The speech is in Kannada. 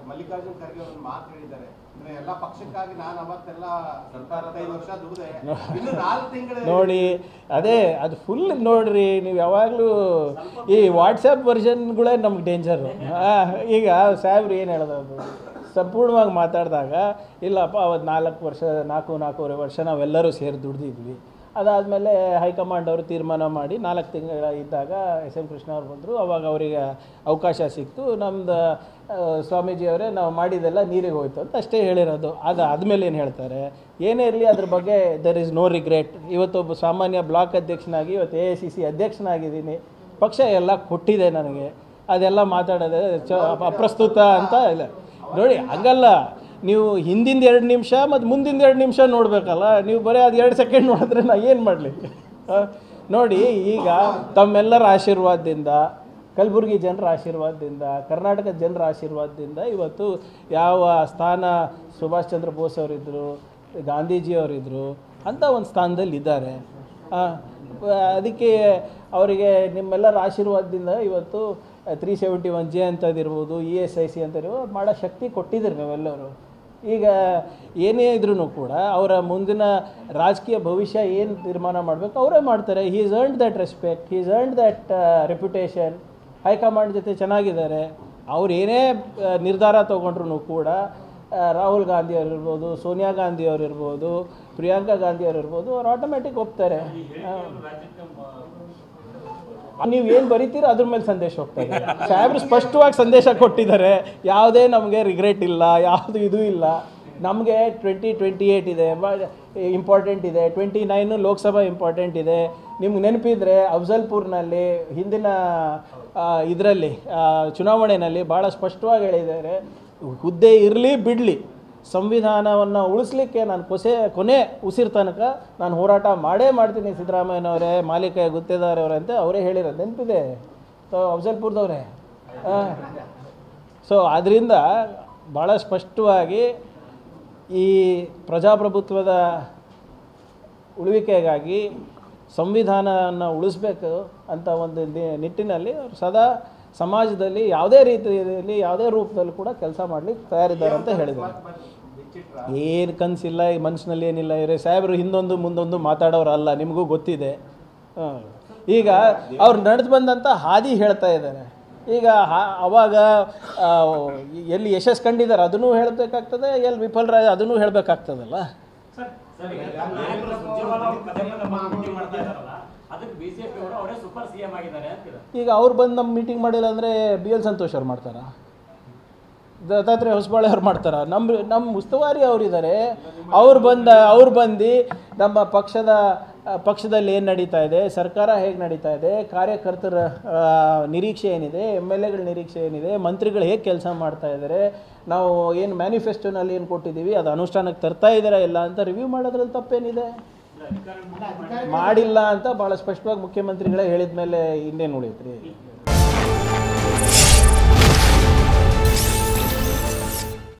ಮಲ್ಲಿಕಾರ್ಜುನ್ ಖರ್ಗೆ ಒಂದು ಮಾತು ಹೇಳಿದ್ದಾರೆ, ಅಂದ್ರೆ ಎಲ್ಲ ಪಕ್ಷಕ್ಕಾಗಿ ನಾನು ಅವತ್ತೆಲ್ಲ 25 ವರ್ಷ ದುಡಿದೆ, ಇನ್ನು 4 ತಿಂಗಳು ನೋಡಿ. ಅದೇ ಅದು ಫುಲ್ ನೋಡ್ರಿ, ನೀವು ಯಾವಾಗಲೂ ಈ ವಾಟ್ಸಪ್ ವರ್ಷನ್ಗಳೇ ನಮ್ಗೆ ಡೇಂಜರು. ಈಗ ಸಾಹೇಬ್ರು ಏನು ಹೇಳೋದು, ಸಂಪೂರ್ಣವಾಗಿ ಮಾತಾಡಿದಾಗ ಇಲ್ಲಪ್ಪ ಅವತ್ತು 4.5 ವರ್ಷ ನಾವೆಲ್ಲರೂ ಸೇರಿ ದುಡ್ದಿದ್ವಿ. ಅದಾದಮೇಲೆ ಹೈಕಮಾಂಡ್ ಅವರು ತೀರ್ಮಾನ ಮಾಡಿ 4 ತಿಂಗಳ ಇದ್ದಾಗ SM ಕೃಷ್ಣ ಅವ್ರು ಬಂದರು. ಅವಾಗ ಅವರಿಗೆ ಅವಕಾಶ ಸಿಕ್ತು. ನಮ್ಮದು ಸ್ವಾಮೀಜಿಯವರೇ ನಾವು ಮಾಡಿದ್ದೆಲ್ಲ ನೀರಿಗೆ ಹೋಯ್ತು ಅಂತ ಅಷ್ಟೇ ಹೇಳಿರೋದು. ಆದಮೇಲೆ ಏನು ಹೇಳ್ತಾರೆ, ಏನೇ ಇರಲಿ ಅದ್ರ ಬಗ್ಗೆ ದರ್ ಈಸ್ ನೋ ರಿಗ್ರೆಟ್. ಇವತ್ತೊಬ್ಬ ಸಾಮಾನ್ಯ ಬ್ಲಾಕ್ ಅಧ್ಯಕ್ಷನಾಗಿ ಇವತ್ತು AICC ಅಧ್ಯಕ್ಷನಾಗಿದ್ದೀನಿ. ಪಕ್ಷ ಎಲ್ಲ ಕೊಟ್ಟಿದೆ ನನಗೆ, ಅದೆಲ್ಲ ಮಾತಾಡೋದು ಅಪ್ರಸ್ತುತ ಅಂತ ಇಲ್ಲ. ನೋಡಿ ಹಂಗಲ್ಲ, ನೀವು ಹಿಂದಿಂದ 2 ನಿಮಿಷ ಮತ್ತು ಮುಂದಿನ 2 ನಿಮಿಷ ನೋಡಬೇಕಲ್ಲ. ನೀವು ಬರೀ ಅದು 2 ಸೆಕೆಂಡ್ ನೋಡಿದ್ರೆ ನಾ ಏನು ಮಾಡಲಿ? ನೋಡಿ, ಈಗ ತಮ್ಮೆಲ್ಲರ ಆಶೀರ್ವಾದದಿಂದ, ಕಲಬುರಗಿ ಜನರ ಆಶೀರ್ವಾದದಿಂದ, ಕರ್ನಾಟಕದ ಜನರ ಆಶೀರ್ವಾದದಿಂದ ಇವತ್ತು ಯಾವ ಸ್ಥಾನ ಸುಭಾಷ್ ಚಂದ್ರ ಬೋಸ್ ಅವರಿದ್ದರು, ಗಾಂಧೀಜಿಯವರಿದ್ದರು ಅಂತ ಒಂದು ಸ್ಥಾನದಲ್ಲಿ ಇದ್ದಾರೆ. ಅದಕ್ಕೆ ಅವರಿಗೆ ನಿಮ್ಮೆಲ್ಲರ ಆಶೀರ್ವಾದದಿಂದ ಇವತ್ತು 371J ಅಂತದಿರ್ಬೋದು, ESIC ಅಂತ ಇರ್ಬೋದು ಮಾಡೋ ಶಕ್ತಿ ಕೊಟ್ಟಿದ್ದೀರಿ ನೀವೆಲ್ಲರೂ. ಈಗ ಏನೇ ಇದ್ರೂ ಕೂಡ ಅವರ ಮುಂದಿನ ರಾಜಕೀಯ ಭವಿಷ್ಯ ಏನು ತೀರ್ಮಾನ ಮಾಡಬೇಕು ಅವರೇ ಮಾಡ್ತಾರೆ. He is earned that respect, he is earned that reputation. High command ಜೊತೆ ಚೆನ್ನಾಗಿದ್ದಾರೆ. ಅವ್ರು ಏನೇ ನಿರ್ಧಾರ ತೊಗೊಂಡ್ರು ಕೂಡ ರಾಹುಲ್ ಗಾಂಧಿ ಅವರಿರ್ಬೋದು, ಸೋನಿಯಾ ಗಾಂಧಿ ಅವರಿರ್ಬೋದು, ಪ್ರಿಯಾಂಕಾ ಗಾಂಧಿ ಅವರಿರ್ಬೋದು, ಅವ್ರು ಆಟೋಮೆಟಿಕ್ ಹೋಗ್ತಾರೆ. ನೀವು ಏನು ಬರೀತೀರೋ ಅದ್ರ ಮೇಲೆ ಸಂದೇಶ ಹೋಗ್ತಾರೆ. ಸಾಹೇಬ್ರು ಸ್ಪಷ್ಟವಾಗಿ ಸಂದೇಶ ಕೊಟ್ಟಿದ್ದಾರೆ, ಯಾವುದೇ ನಮಗೆ ರಿಗ್ರೆಟ್ ಇಲ್ಲ, ಯಾವುದು ಇದು ಇಲ್ಲ. ನಮಗೆ 2028 ಇದೆ ಇಂಪಾರ್ಟೆಂಟ್ ಇದೆ, 29 ಲೋಕಸಭಾ ಇಂಪಾರ್ಟೆಂಟ್ ಇದೆ. ನಿಮ್ಗೆ ನೆನಪಿದ್ರೆ ಅಫ್ಜಲ್ಪುರ್ನಲ್ಲಿ ಹಿಂದಿನ ಇದರಲ್ಲಿ ಚುನಾವಣೆಯಲ್ಲಿ ಭಾಳ ಸ್ಪಷ್ಟವಾಗಿ ಹೇಳಿದ್ದಾರೆ, ಹುದ್ದೆ ಇರಲಿ ಬಿಡಲಿ ಸಂವಿಧಾನವನ್ನು ಉಳಿಸ್ಲಿಕ್ಕೆ ನಾನು ಕೊನೆ ಉಸಿರು ತನಕ ನಾನು ಹೋರಾಟ ಮಾಡೇ ಮಾಡ್ತೀನಿ. ಸಿದ್ದರಾಮಯ್ಯನವರೇ, ಮಾಲೀಕ ಗುತ್ತೇದಾರವರೇ ಅಂತ ಅವರೇ ಹೇಳಿರೋದು ನೆನಪಿದೆ. ಸೊ ಅಫ್ಜಲ್ಪುರದವರೇ. ಸೊ ಆದ್ದರಿಂದ ಭಾಳ ಸ್ಪಷ್ಟವಾಗಿ ಈ ಪ್ರಜಾಪ್ರಭುತ್ವದ ಉಳಿವಿಕೆಗಾಗಿ ಸಂವಿಧಾನವನ್ನು ಉಳಿಸ್ಬೇಕು ಅಂತ ಒಂದು ನಿಟ್ಟಿನಲ್ಲಿ ಅವರು ಸದಾ ಸಮಾಜದಲ್ಲಿ ಯಾವುದೇ ರೀತಿಯಲ್ಲಿ ಯಾವುದೇ ರೂಪದಲ್ಲಿ ಕೂಡ ಕೆಲಸ ಮಾಡಲಿಕ್ಕೆ ತಯಾರಿದ್ದಾರೆ ಅಂತ ಹೇಳಿದ್ದಾರೆ. ಏನು ಕನಸಿಲ್ಲ ಈ ಮನಸ್ಸಿನಲ್ಲಿ, ಏನಿಲ್ಲ. ಇವರೇ ಸಾಹೇಬರು ಹಿಂದೊಂದು ಮುಂದೊಂದು ಮಾತಾಡೋರಲ್ಲ, ನಿಮಗೂ ಗೊತ್ತಿದೆ. ಈಗ ಅವ್ರು ನಡೆದು ಬಂದಂಥ ಹಾದಿ ಹೇಳ್ತಾ ಇದ್ದಾರೆ. ಈಗ ಅವಾಗ ಎಲ್ಲಿ ಯಶಸ್ಸು ಕಂಡಿದ್ದಾರೆ ಅದನ್ನೂ ಹೇಳಬೇಕಾಗ್ತದೆ, ಎಲ್ಲಿ ವಿಫಲರಾಯ ಅದನ್ನೂ ಹೇಳಬೇಕಾಗ್ತದಲ್ಲ. ಈಗ ಅವ್ರು ಬಂದು ನಮ್ಮ ಮೀಟಿಂಗ್ ಮಾಡಿಲ್ಲ ಅಂದರೆ BL ಸಂತೋಷ್ ಅವ್ರು ಮಾಡ್ತಾರ, ದತ್ತಾತ್ರೇಯ ಹೊಸಬಾಳೆ ಅವ್ರು ಮಾಡ್ತಾರ, ನಮ್ಮ ಉಸ್ತುವಾರಿ ಅವರಿದ್ದಾರೆ. ಅವ್ರು ಬಂದು ನಮ್ಮ ಪಕ್ಷದಲ್ಲಿ ಏನು ನಡೀತಾ ಇದೆ, ಸರ್ಕಾರ ಹೇಗೆ ನಡೀತಾ ಇದೆ, ಕಾರ್ಯಕರ್ತರ ನಿರೀಕ್ಷೆ ಏನಿದೆ, MLAಗಳ ನಿರೀಕ್ಷೆ ಏನಿದೆ, ಮಂತ್ರಿಗಳು ಹೇಗೆ ಕೆಲಸ ಮಾಡ್ತಾ ಇದ್ದಾರೆ, ನಾವು ಏನು ಮ್ಯಾನಿಫೆಸ್ಟೋನಲ್ಲಿ ಏನು ಕೊಟ್ಟಿದ್ದೀವಿ ಅದು ಅನುಷ್ಠಾನಕ್ಕೆ ತರ್ತಾ ಇದ್ದೀರಾ ಇಲ್ಲ ಅಂತ ರಿವ್ಯೂ ಮಾಡೋದ್ರಲ್ಲಿ ತಪ್ಪೇನಿದೆ? ಮಾಡಿಲ್ಲ ಅಂತ ಭಾಳ ಸ್ಪಷ್ಟವಾಗಿ ಮುಖ್ಯಮಂತ್ರಿಗಳೇ ಹೇಳಿದ ಮೇಲೆ ಇನ್ನೇನು ಉಳಿಯುತ್ತೆ ರೀ.